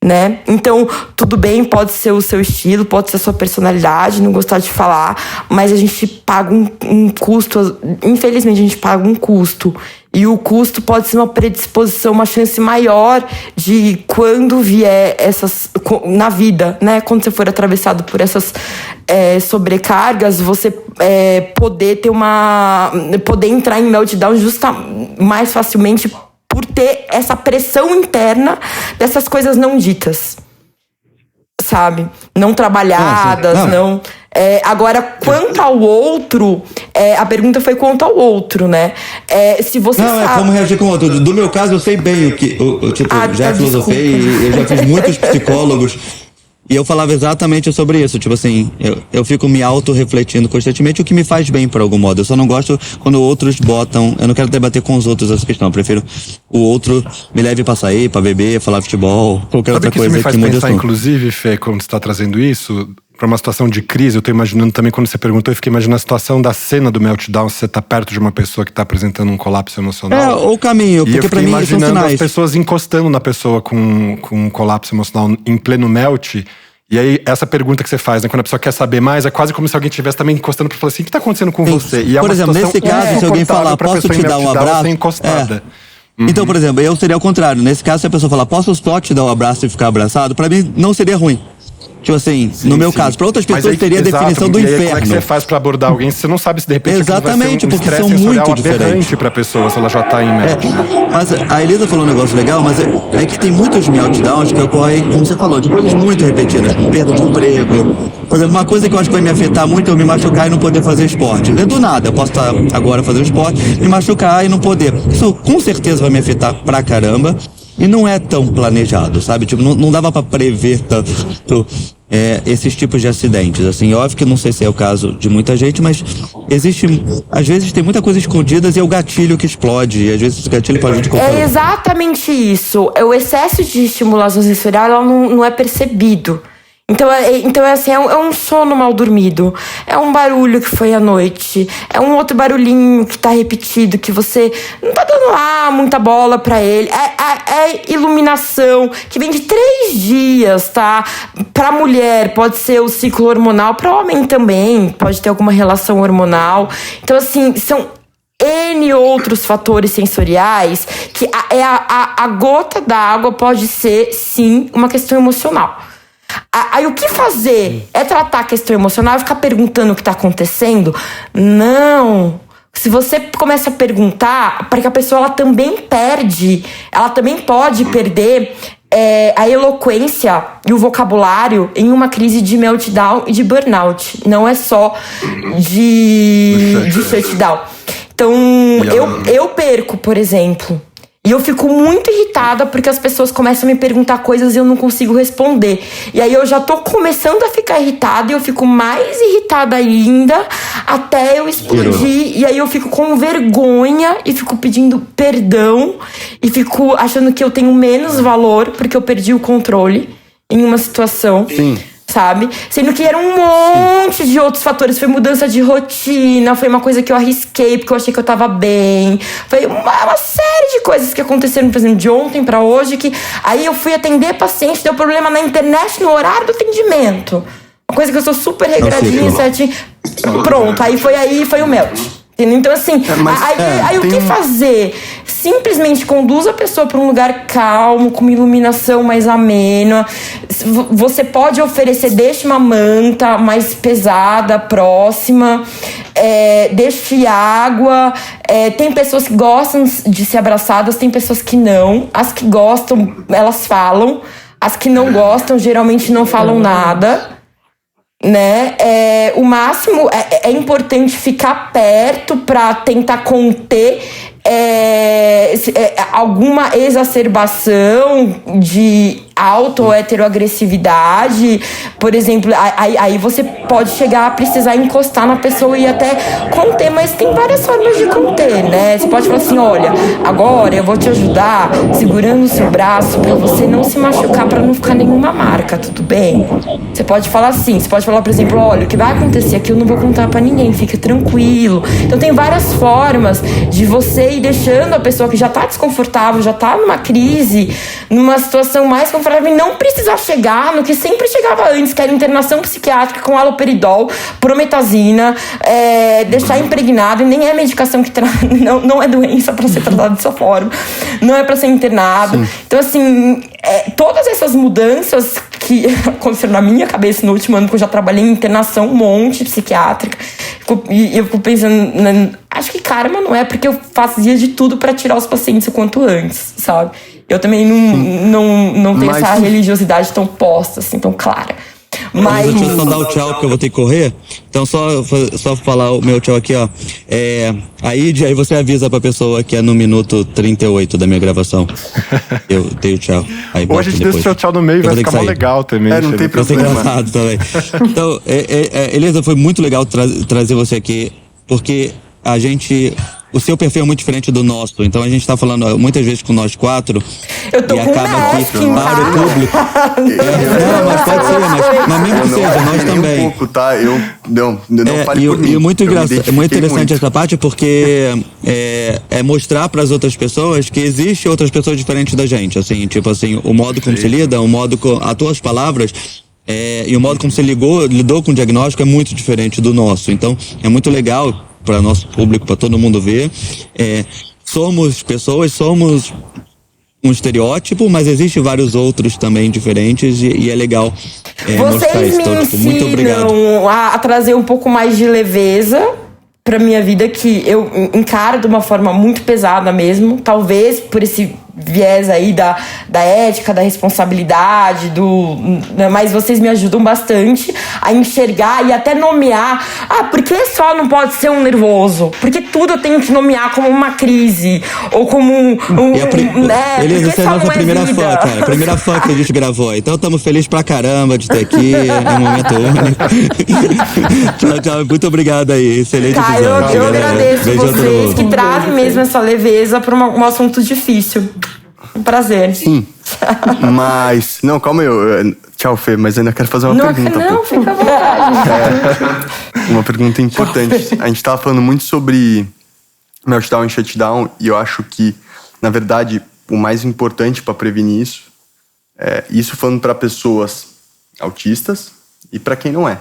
né? Então, tudo bem, pode ser o seu estilo, pode ser a sua personalidade, não gostar de falar, mas a gente paga um custo, infelizmente a gente paga um custo. E o custo pode ser uma predisposição, uma chance maior de quando vier essas na vida, né? Quando você for atravessado por essas sobrecargas, você poder entrar em meltdown mais facilmente por ter essa pressão interna dessas coisas não ditas, sabe? Não trabalhadas, não. Agora, quanto ao outro, a pergunta foi quanto ao outro, né? Se você sabe... como reagir com o outro. Do meu caso, eu sei bem já filosofei, eu já fiz muitos psicólogos, e eu falava exatamente sobre isso. Tipo assim, eu fico me auto-refletindo constantemente, o que me faz bem, por algum modo. Eu só não gosto quando outros botam... Eu não quero debater com os outros essa questão. Eu prefiro o outro me leve pra sair, pra beber, falar futebol, qualquer outra coisa que mude assunto. Inclusive, Fê, quando você tá trazendo isso... Pra uma situação de crise, eu tô imaginando também, quando você perguntou, eu fiquei imaginando a situação da cena do meltdown, se você tá perto de uma pessoa que tá apresentando um colapso emocional. Ou o caminho, porque pra mim são sinais. Eu fiquei imaginando as pessoas encostando na pessoa com um colapso emocional em pleno melt. E aí, essa pergunta que você faz, né, quando a pessoa quer saber mais, é quase como se alguém estivesse também encostando pra falar assim, o que tá acontecendo com você? E por exemplo, nesse caso, se alguém falar, posso te dar um abraço? Encostada. Então, por exemplo, eu seria o contrário. Nesse caso, se a pessoa falar, posso só te dar um abraço e ficar abraçado? Pra mim, não seria ruim. Tipo assim, no meu caso, para outras pessoas teria a definição do inferno. Como é que você faz pra abordar alguém se você não sabe se de repente exatamente, vai ser porque são muito diferentes pra pessoa, se ela já tá em meltdown. Mas a Elisa falou um negócio legal, mas é que tem muitos meltdowns que ocorrem, como você falou, de coisas muito repetidas, perda de emprego. Por exemplo, uma coisa que eu acho que vai me afetar muito é eu me machucar e não poder fazer esporte. Do nada, eu posso estar agora fazendo esporte, me machucar e não poder. Isso com certeza vai me afetar pra caramba. E não é tão planejado, sabe? Tipo, não dava pra prever tanto esses tipos de acidentes, assim. Óbvio que não sei se é o caso de muita gente, mas às vezes tem muita coisa escondida e é o gatilho que explode, e às vezes esse gatilho pode vir de qualquer É exatamente isso. O excesso de estimulação sensorial ela não é percebido. Então assim, é um sono mal dormido. É um barulho que foi à noite. É um outro barulhinho que tá repetido, que você não tá dando lá muita bola pra ele. É iluminação, que vem de 3 dias, tá? Pra mulher pode ser o ciclo hormonal, pra homem também pode ter alguma relação hormonal. Então assim, são N outros fatores sensoriais que a gota d'água pode ser, sim, uma questão emocional. Aí o que fazer? É tratar a questão emocional e ficar perguntando o que tá acontecendo? Não. Se você começa a perguntar, porque a pessoa ela também pode perder a eloquência e o vocabulário em uma crise de meltdown e de burnout. Não é só de shutdown. Então, eu perco, por exemplo. E eu fico muito irritada porque as pessoas começam a me perguntar coisas e eu não consigo responder. E aí eu já tô começando a ficar irritada e eu fico mais irritada ainda até eu explodir. E aí eu fico com vergonha e fico pedindo perdão e fico achando que eu tenho menos valor porque eu perdi o controle em uma situação. Sim. Sabe? Sendo que era um monte de outros fatores. Foi mudança de rotina, foi uma coisa que eu arrisquei porque eu achei que eu tava bem. Foi uma série de coisas que aconteceram, por exemplo, de ontem pra hoje, que aí eu fui atender paciente, deu problema na internet no horário do atendimento. Uma coisa que eu sou super regradinha, certinho. Pronto, aí foi o melt. Então, assim, aí o que fazer? Simplesmente conduz a pessoa para um lugar calmo, com uma iluminação mais amena. Você pode oferecer, deixe uma manta mais pesada, próxima. Deixe água. Tem pessoas que gostam de ser abraçadas, tem pessoas que não. As que gostam, elas falam. As que não gostam, geralmente não falam nada. Né? O máximo é importante ficar perto para tentar conter alguma exacerbação de auto-heteroagressividade, por exemplo. Aí você pode chegar a precisar encostar na pessoa e até conter, mas tem várias formas de conter, né? Você pode falar assim: olha, agora eu vou te ajudar segurando o seu braço pra você não se machucar, pra não ficar nenhuma marca, tudo bem? Você pode falar assim, você pode falar, por exemplo: olha, o que vai acontecer aqui eu não vou contar pra ninguém, fica tranquilo. Então tem várias formas de você ir deixando a pessoa que já tá desconfortável, já tá numa crise, numa situação mais confortável, e não precisar chegar no que sempre chegava antes, que era internação psiquiátrica com haloperidol, prometazina, deixar impregnado, e nem é medicação que não é doença pra ser tratada dessa forma, não é pra ser internado. Sim. Então, assim, todas essas mudanças que aconteceram na minha cabeça no último ano, que eu já trabalhei em internação, um monte psiquiátrica, e eu fico pensando, acho que karma não é, porque eu fazia de tudo pra tirar os pacientes o quanto antes, sabe? Eu também não tenho essa religiosidade tão posta, assim, tão clara. Mas deixa eu só dar o tchau, porque eu vou ter que correr. Então, só falar o meu tchau aqui, ó. Aí você avisa pra pessoa que é no minuto 38 da minha gravação. Eu dei o tchau. Aí ou a gente deixa o tchau no meio, vai ficar mó legal também. Não tem problema. Vai ser engraçado também. Então, Elisa, foi muito legal trazer você aqui, porque o seu perfil é muito diferente do nosso. Então a gente tá falando muitas vezes com nós 4. Eu tô e com acaba aqui para o público. Mas pode ser, mas mesmo que seja, nós também. Um pouco, tá? Eu não fale por mim. E muito interessante essa parte, porque é mostrar para as outras pessoas que existe outras pessoas diferentes da gente. Assim, tipo assim, o modo como se lida, o modo com as tuas palavras. E o modo como você lidou com o diagnóstico é muito diferente do nosso. Então, é muito legal para nosso público, para todo mundo ver. Somos pessoas, somos um estereótipo, mas existem vários outros também diferentes e é legal mostrar isso. Então, muito obrigado. A trazer um pouco mais de leveza pra minha vida, que eu encaro de uma forma muito pesada mesmo, talvez por esse viés aí da ética, da responsabilidade, mas vocês me ajudam bastante a enxergar e até nomear. Por que só não pode ser um nervoso? Porque tudo eu tenho que nomear como uma crise, ou como Elisa, você é a nossa primeira fã, cara. Primeira fã que a gente gravou. Então estamos felizes pra caramba de ter aqui. É um momento único. Tchau. Muito obrigado aí. Excelente episódio. Eu agradeço vocês que trazem mesmo essa leveza para um assunto difícil. Um prazer. Sim. Mas, não, calma aí. Tchau, Fê, mas ainda quero fazer uma pergunta. Não, fica à vontade. Uma pergunta importante. A gente tava falando muito sobre meltdown e shutdown, e eu acho que, na verdade, o mais importante para prevenir isso falando para pessoas autistas e para quem não é,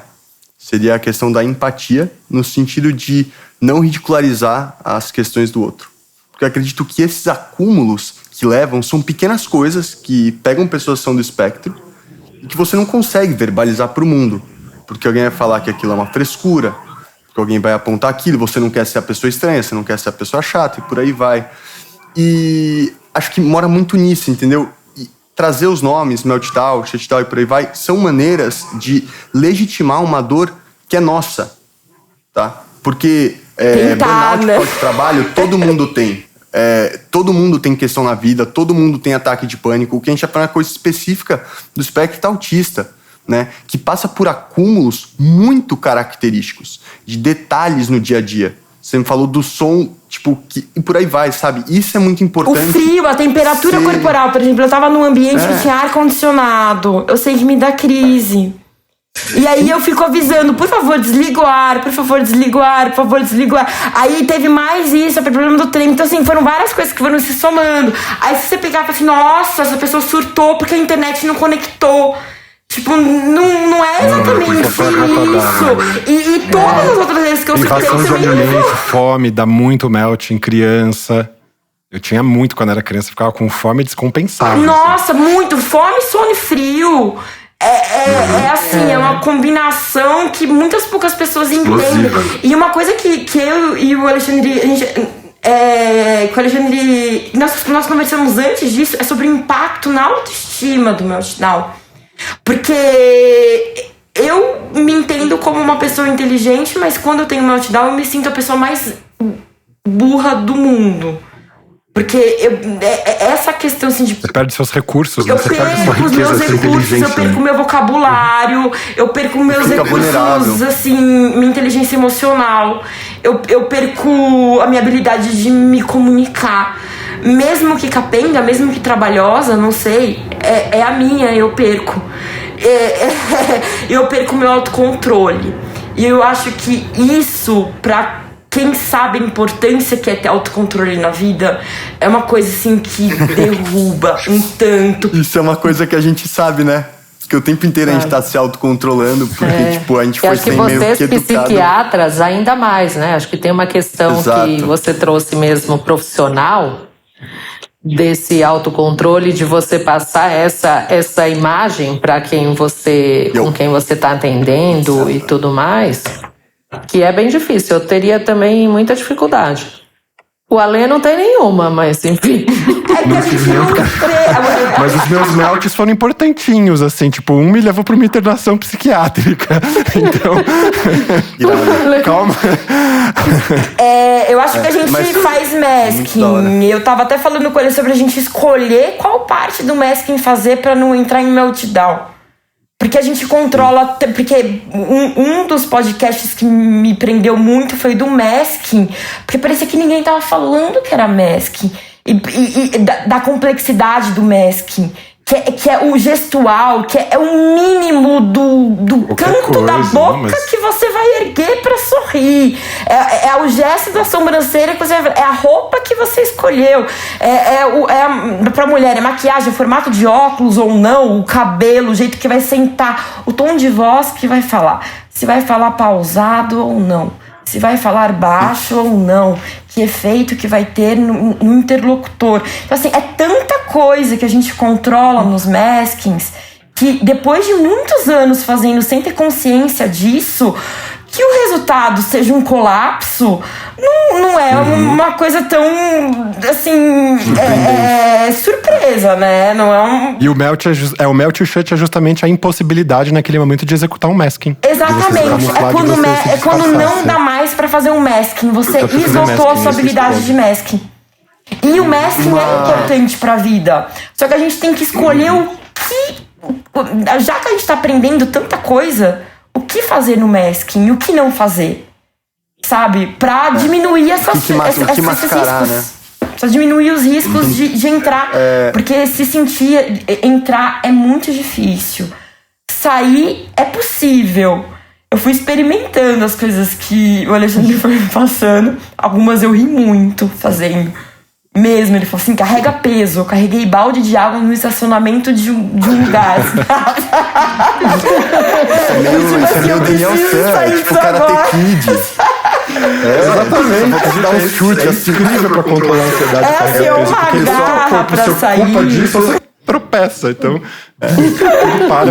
seria a questão da empatia, no sentido de não ridicularizar as questões do outro. Porque eu acredito que esses acúmulos que levam são pequenas coisas que pegam pessoas que são do espectro e que você não consegue verbalizar para o mundo. Porque alguém vai falar que aquilo é uma frescura, porque alguém vai apontar aquilo, você não quer ser a pessoa estranha, você não quer ser a pessoa chata, e por aí vai. E acho que mora muito nisso, entendeu? E trazer os nomes, meltdown, shutdown e por aí vai, são maneiras de legitimar uma dor que é nossa, tá? Porque burnout, né? pós-trabalho, todo mundo tem. Todo mundo tem questão na vida, todo mundo tem ataque de pânico. O que a gente está falando é coisa específica do espectro autista, né? Que passa por acúmulos muito característicos, de detalhes no dia a dia. Você me falou do som, e por aí vai, sabe? Isso é muito importante. O frio, a temperatura corporal, por exemplo. Eu tava num ambiente que tinha ar-condicionado. Eu sei que me dá crise. E aí eu fico avisando, por favor, desliga o ar, por favor, desliga o ar, por favor, desliga o ar. Aí teve mais isso, o problema do trem. Então, assim, foram várias coisas que foram se somando. Aí se você pegar e falar assim, nossa, essa pessoa surtou porque a internet não conectou. Não é exatamente isso. E todas as outras vezes que eu surtei invasão de também. alimento, fome, dá muito melt em criança. Eu tinha muito quando era criança, ficava com fome descompensada. Nossa, muito. Fome, sono e frio. É uma combinação que muitas poucas pessoas entendem. E uma coisa que eu e o Alexandre, nós conversamos antes disso, é sobre o impacto na autoestima do meltdown. Porque eu me entendo como uma pessoa inteligente, mas quando eu tenho meltdown eu me sinto a pessoa mais burra do mundo. Porque essa questão assim de... Você perde seus recursos, eu né? Você perde perco sua os riqueza, meus sua recursos, inteligência. eu perco meu vocabulário, eu perco meus recursos, vulnerável. assim, minha inteligência emocional, eu perco a minha habilidade de me comunicar. Mesmo que capenga, mesmo que trabalhosa, não sei, é a minha, eu perco. Eu perco meu autocontrole. E eu acho que isso, pra quem sabe a importância que é ter autocontrole na vida, é uma coisa assim que derruba um tanto. Isso é uma coisa que a gente sabe, né? Que o tempo inteiro a gente tá se autocontrolando, porque, a gente foi sem meio que educado. Acho que vocês, psiquiatras, ainda mais, né? Acho que tem uma questão que você trouxe mesmo profissional, desse autocontrole, de você passar essa imagem para com quem você está atendendo e tudo mais, que é bem difícil. Eu teria também muita dificuldade. O Alê não tem nenhuma, mas enfim. Não tive nenhum, mas os meus melts foram importantinhos, assim, um me levou para uma internação psiquiátrica. Então, calma. Eu acho que a gente faz masking. Eu tava até falando com ele sobre a gente escolher qual parte do masking fazer pra não entrar em meltdown. Porque a gente controla... Porque um dos podcasts que me prendeu muito foi do masking. Porque parecia que ninguém tava falando que era masking. E da complexidade do masking. Que é o gestual, que é o mínimo do canto da boca que você vai erguer pra sorrir. É o gesto da sobrancelha que você vai... É a roupa que você escolheu. Pra mulher, é maquiagem, o formato de óculos ou não, o cabelo, o jeito que vai sentar, o tom de voz que vai falar. Se vai falar pausado ou não. Se vai falar baixo ou não, que efeito que vai ter no interlocutor. Então, assim, é tanta coisa que a gente controla nos maskings que depois de muitos anos fazendo sem ter consciência disso, que o resultado seja um colapso, não é uma coisa tão, assim, surpresa, né? Não é E o melt e o shut é justamente a impossibilidade naquele momento de executar um masking. Exatamente. É quando não dá mais pra fazer um masking. Você esgotou a sua habilidade de masking. E o masking é importante pra vida. Só que a gente tem que escolher o que... Já que a gente tá aprendendo tanta coisa, o que fazer no masking e o que não fazer. Sabe? Pra diminuir esses riscos. Né? Pra diminuir os riscos de entrar. Porque se sentir entrar é muito difícil. sair é possível. Eu fui experimentando as coisas que o Alexandre foi me passando. Algumas eu ri muito fazendo. Mesmo, ele falou assim, carrega peso. Eu carreguei balde de água no estacionamento de um lugar. Isso é meio Daniel San, tipo Karate Kid. Exatamente. Vou dar um chute assim. Incrível pra controlar a ansiedade. Assim, uma garra pra sair. Culpa disso, você tropeça. Então,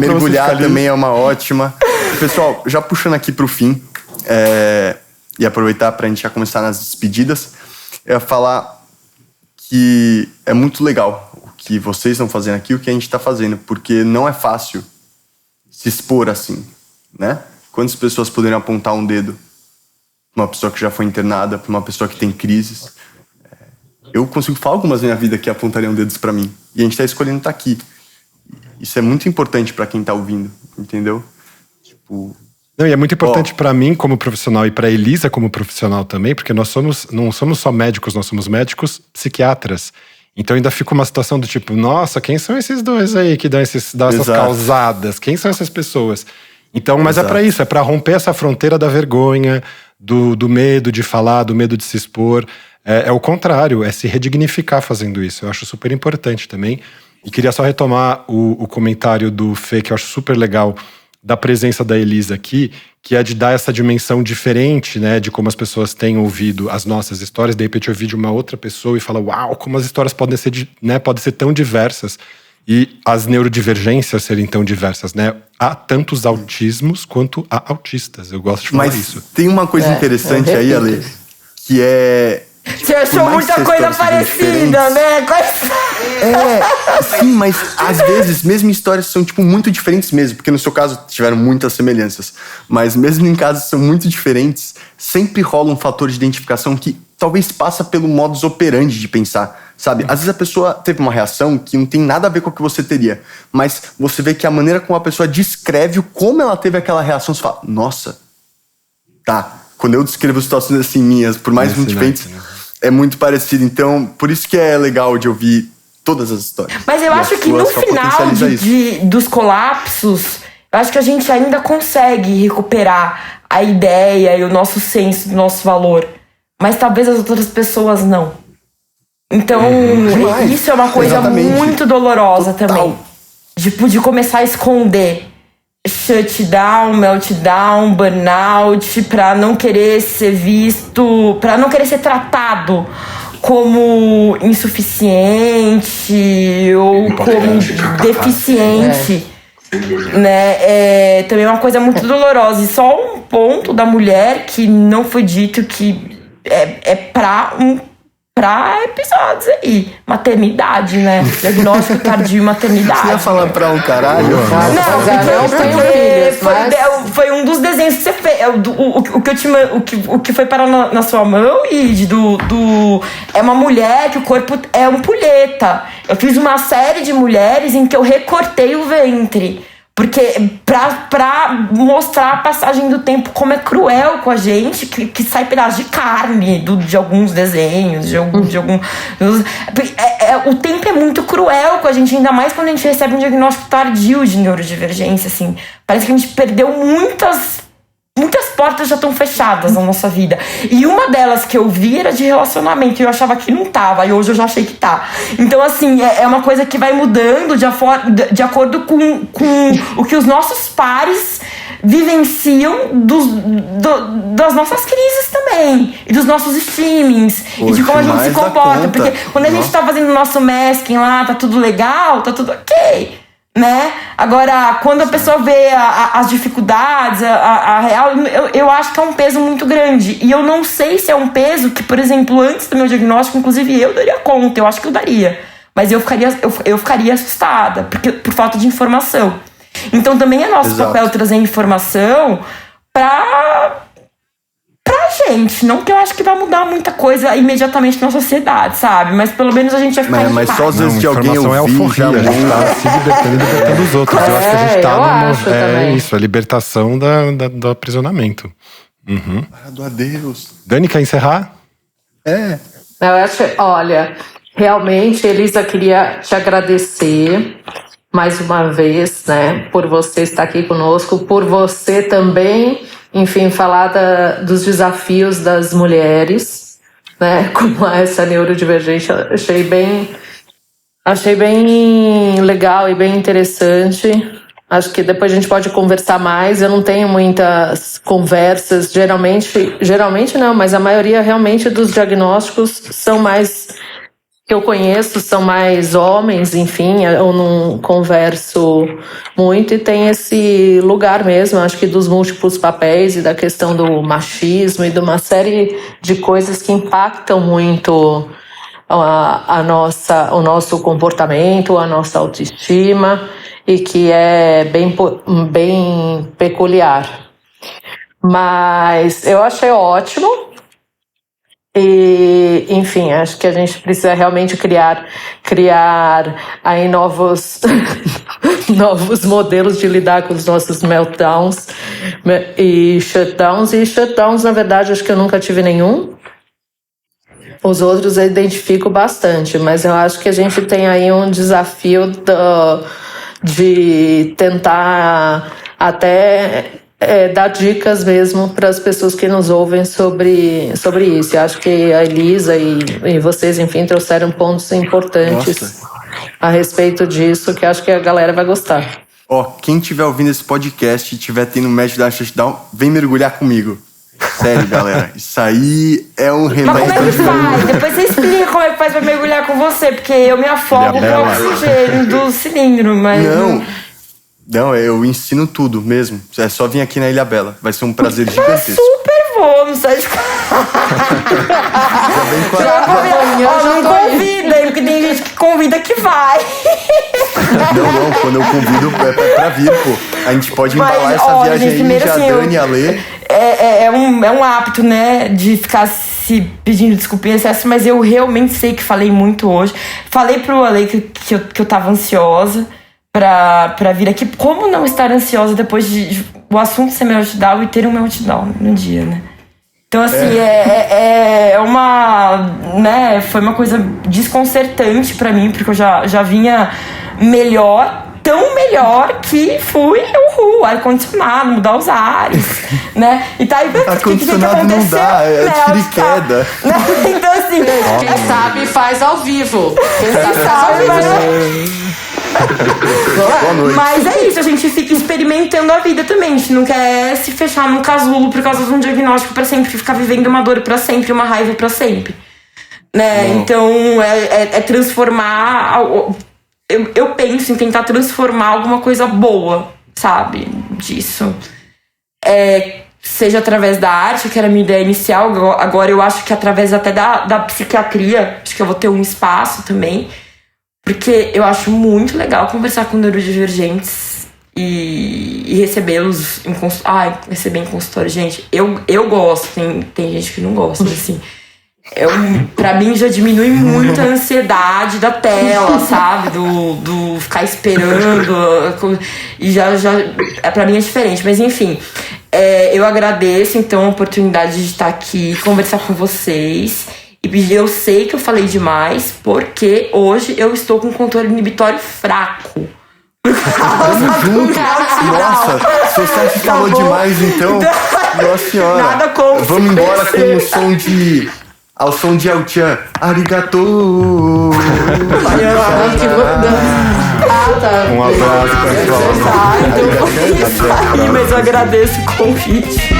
mergulhar também é uma ótima. Pessoal, já puxando aqui pro fim, e aproveitar pra gente já começar nas despedidas, eu ia falar que é muito legal o que vocês estão fazendo aqui, o que a gente tá fazendo, porque não é fácil se expor assim, né? Quantas pessoas poderiam apontar um dedo pra uma pessoa que já foi internada, pra uma pessoa que tem crises? Eu consigo falar algumas na minha vida que apontariam dedos pra mim, e a gente tá escolhendo estar aqui. Isso é muito importante pra quem tá ouvindo, entendeu? Tipo... Não, e é muito importante pra mim como profissional e pra Elisa como profissional também, porque não somos só médicos, nós somos médicos psiquiatras. Então ainda fica uma situação do tipo, nossa, quem são esses dois aí que dão essas causadas? Quem são essas pessoas? Então, mas é pra isso, é pra romper essa fronteira da vergonha, do medo de falar, do medo de se expor. É o contrário, é se redignificar fazendo isso. Eu acho super importante também. E queria só retomar o comentário do Fê, que eu acho super legal, da presença da Elisa aqui, que é de dar essa dimensão diferente, né, de como as pessoas têm ouvido as nossas histórias, de repente ouvir de uma outra pessoa e falar, uau, como as histórias podem ser, podem ser tão diversas, e as neurodivergências serem tão diversas, né? Há tantos autismos quanto há autistas, eu gosto de falar isso. Mas tem uma coisa interessante aí, Ale, que é... Você achou muita coisa parecida, né? Sim, mas às vezes, mesmo histórias são, tipo, muito diferentes mesmo. Porque no seu caso tiveram muitas semelhanças. Mas mesmo em casos que são muito diferentes, sempre rola um fator de identificação que talvez passa pelo modus operandi de pensar, sabe? Às vezes a pessoa teve uma reação que não tem nada a ver com o que você teria. Mas você vê que a maneira como a pessoa descreve como ela teve aquela reação, você fala, nossa, tá. Quando eu descrevo situações assim minhas, por mais muito diferentes, é muito parecido. Então, por isso que é legal de ouvir todas as histórias. Mas eu acho que no final dos colapsos, eu acho que a gente ainda consegue recuperar a ideia e o nosso senso, o nosso valor. Mas talvez as outras pessoas não. Então, isso é uma coisa muito dolorosa também. Tipo, de começar a esconder. Shutdown, meltdown, burnout, pra não querer ser visto, pra não querer ser tratado como insuficiente ou como deficiente, né? Também é uma coisa muito dolorosa. E só um ponto da mulher que não foi dito que é pra episódios aí. Maternidade, né? Diagnóstico tardio e maternidade. Você ia falar pra um caralho? Foi um dos desenhos que você fez. O que foi parar na sua mão, Id, é uma mulher que o corpo é um pulheta. Eu fiz uma série de mulheres em que eu recortei o ventre. Porque pra mostrar a passagem do tempo, como é cruel com a gente, que sai pedaço de carne de alguns desenhos, o tempo é muito cruel com a gente, ainda mais quando a gente recebe um diagnóstico tardio de neurodivergência, assim. Parece que a gente perdeu muitas portas já estão fechadas na nossa vida. E uma delas que eu vi era de relacionamento. E eu achava que não tava. E hoje eu já achei que tá. Então, assim, é uma coisa que vai mudando de acordo com o que os nossos pares vivenciam das nossas crises também. E dos nossos streamings. E de como a gente se comporta. Porque quando a gente tá fazendo o nosso masking lá, tá tudo legal, tá tudo ok. Né? Agora, quando a pessoa vê as dificuldades, a real, eu acho que é um peso muito grande. E eu não sei se é um peso que, por exemplo, antes do meu diagnóstico, inclusive eu daria conta, eu acho que eu daria. Mas eu ficaria assustada, por falta de informação. Então também é nosso papel trazer informação pra gente, não que eu acho que vai mudar muita coisa imediatamente na sociedade, sabe? Mas pelo menos a gente vai ficar mas só às vezes de alguém ouvir, é euforia, a gente tá se libertando os outros. Eu acho que a gente tá isso, a libertação do aprisionamento. Parado a Deus. Dani, quer encerrar? Eu acho, olha, realmente, Elisa, queria te agradecer mais uma vez, né, por você estar aqui conosco, por você também, enfim, falar dos desafios das mulheres, né, como essa neurodivergência. Achei bem legal e bem interessante. Acho que depois a gente pode conversar mais. Eu não tenho muitas conversas, geralmente não, mas a maioria realmente dos diagnósticos são mais, que eu conheço, são mais homens, enfim, eu não converso muito e tem esse lugar mesmo, acho que dos múltiplos papéis e da questão do machismo e de uma série de coisas que impactam muito o nosso comportamento, a nossa autoestima, e que é bem peculiar. Mas eu achei ótimo. E, enfim, acho que a gente precisa realmente criar aí novos modelos de lidar com os nossos meltdowns e shutdowns. E shutdowns, na verdade, acho que eu nunca tive nenhum. Os outros eu identifico bastante, mas eu acho que a gente tem aí um desafio de tentar até dar dicas mesmo para as pessoas que nos ouvem sobre isso. Eu acho que a Elisa e vocês, enfim, trouxeram pontos importantes a respeito disso, que acho que a galera vai gostar. Quem estiver ouvindo esse podcast e estiver tendo Meltdown Shutdown, vem mergulhar comigo. Sério, galera. Isso aí é um remédio. Mas como é que faz? Depois você explica como é que faz pra mergulhar com você, porque eu me afogo com o oxigênio do cilindro, mas... Não, eu ensino tudo mesmo. É só vir aqui na Ilha Bela. Vai ser um prazer gigantesco. Super bom, não sai de não convida, porque tem gente que convida que vai. Não, quando eu convido é pra vir, pô. A gente pode embalar essa viagem aí, primeiro, já assim, Dani e a Lê. É um hábito, né, de ficar se pedindo desculpa em excesso, mas eu realmente sei que falei muito hoje. Falei pro Ale que eu tava ansiosa pra vir aqui. Como não estar ansiosa depois de o assunto ser meltdown e ter um meltdown no dia, né? Então, assim, né, foi uma coisa desconcertante pra mim, porque eu já vinha melhor, tão melhor que fui ar-condicionado, mudar os ares, né? E tá aí, ar-condicionado não dá, é tiro e queda. Então, assim... Quem sabe faz ao vivo. Quem sabe, Boa noite. Mas é isso, a gente fica experimentando a vida também. A gente não quer se fechar num casulo por causa de um diagnóstico pra sempre, ficar vivendo uma dor pra sempre, uma raiva pra sempre, né? Então é transformar. Eu penso em tentar transformar alguma coisa boa, sabe, disso. Seja através da arte, que era a minha ideia inicial. Agora eu acho que através até da psiquiatria, acho que eu vou ter um espaço também. Porque eu acho muito legal conversar com neurodivergentes e recebê-los receber em consultório. Gente, eu gosto, tem gente que não gosta, assim. Pra mim já diminui muito a ansiedade da tela, sabe? Do ficar esperando. E já pra mim é diferente, mas enfim. Eu agradeço, então, a oportunidade de estar aqui, conversar com vocês. E eu sei que eu falei demais, porque hoje eu estou com um controle inibitório fraco. Tamo junto. Nossa, se você falou demais, então... Nossa senhora. Nada como. Vamos embora com o som de... Ao som de El-chan. Arigato. Um abraço, pessoal. Mas eu agradeço o convite.